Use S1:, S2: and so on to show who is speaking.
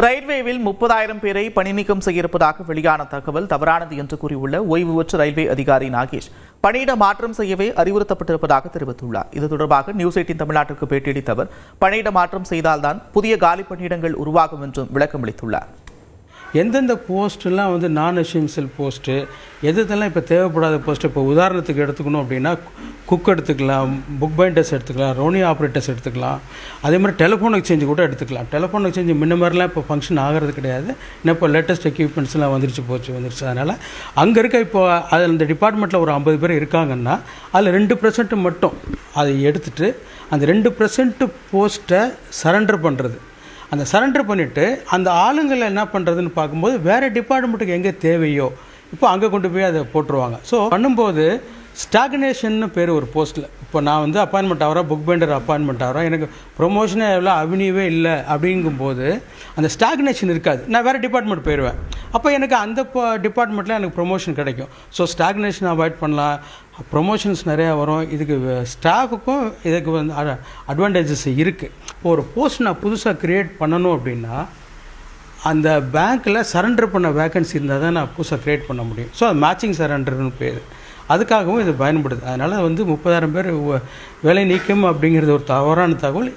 S1: ரயில்வேவில் 30,000 பேரை பணி நீக்கம் செய்திருப்பதாக வெளியான தகவல் தவறானது என்று கூறியுள்ள ஓய்வு பெற்ற ரயில்வே அதிகாரி நாகேஷ் பணியிட மாற்றம் செய்யவே அறிவுறுத்தப்பட்டிருப்பதாக தெரிவித்துள்ளார். இது தொடர்பாக நியூஸ் 18 தமிழ்நாட்டிற்கு பேட்டியளித்த அவர் பணியிட மாற்றம் செய்தால்தான் புதிய காலி பணியிடங்கள் உருவாகும் என்றும் விளக்கமளித்துள்ளார்.
S2: எந்தெந்த போஸ்ட்டெல்லாம் நான் எசென்ஷியல் போஸ்ட்டு எதெல்லாம் இப்போ தேவைப்படாத போஸ்ட்டு, இப்போ உதாரணத்துக்கு எடுத்துக்கணும் அப்படின்னா குக் எடுத்துக்கலாம், புக் பைண்டர்ஸ் எடுத்துக்கலாம், ரோனி ஆப்ரேட்டர்ஸ் எடுத்துக்கலாம், அதே மாதிரி டெலிஃபோன் எக்ஸ்சேஞ்சு கூட எடுத்துக்கலாம். டெலிஃபோன் எக்ஸ்சேஞ்சு முன்ன மாதிரிலாம் இப்போ ஃபங்க்ஷன் ஆகிறது கிடையாது. இன்னும் இப்போ லேட்டஸ்ட் எக்யூப்மெண்ட்ஸ்லாம் வந்துருச்சு. அதனால் அங்கே இருக்க இப்போ அதில் அந்த டிபார்ட்மெண்ட்டில் ஒரு 50 பேர் இருக்காங்கன்னா அதில் 2% மட்டும் அதை எடுத்துகிட்டு அந்த 2% போஸ்ட்டை சரண்டர் பண்ணுறது. அந்த சரண்டர் பண்ணிவிட்டு அந்த ஆளுங்களை என்ன பண்ணுறதுன்னு பார்க்கும்போது வேறு டிபார்ட்மெண்ட்டுக்கு எங்கே தேவையோ இப்போ அங்கே கொண்டு போய் அதை போட்டுருவாங்க. ஸோ பண்ணும்போது ஸ்டாக்னேஷன்னு பேர் ஒரு போஸ்ட்டில். இப்போ நான் அப்பாயின்மெண்ட் ஆகிறேன், புக் பைண்டர் அப்பாயின்மெண்ட் ஆகிறேன், எனக்கு ப்ரொமோஷனே எவ்வளோ அவென்யூவே இல்லை அப்படிங்கும்போது அந்த ஸ்டாக்னேஷன் இருக்காது. நான் வேறு டிபார்ட்மெண்ட் போயிடுவேன். அப்போ எனக்கு அந்த டிபார்ட்மெண்ட்டில் எனக்கு ப்ரொமோஷன் கிடைக்கும். ஸோ ஸ்டாக்னேஷன் அவாய்ட் பண்ணலாம், ப்ரொமோஷன்ஸ் நிறையா வரும். இதுக்கு ஸ்டாஃபுக்கும் இதுக்கு அட்வான்டேஜஸ் இருக்குது. இப்போ ஒரு போஸ்ட் நான் புதுசாக க்ரியேட் பண்ணணும் அப்படின்னா அந்த பேங்க்கில் சரண்டர் பண்ண வேக்கன்சி இருந்தால் தான் நான் புதுசாக க்ரியேட் பண்ண முடியும். ஸோ அது மேட்சிங் சரண்டர்னு பேர். அதுக்காகவும் இது பயன்படுது. அதனால் 30,000 பேர் வேலை நீக்கம் அப்படிங்கிறது ஒரு தவறான தகவல்.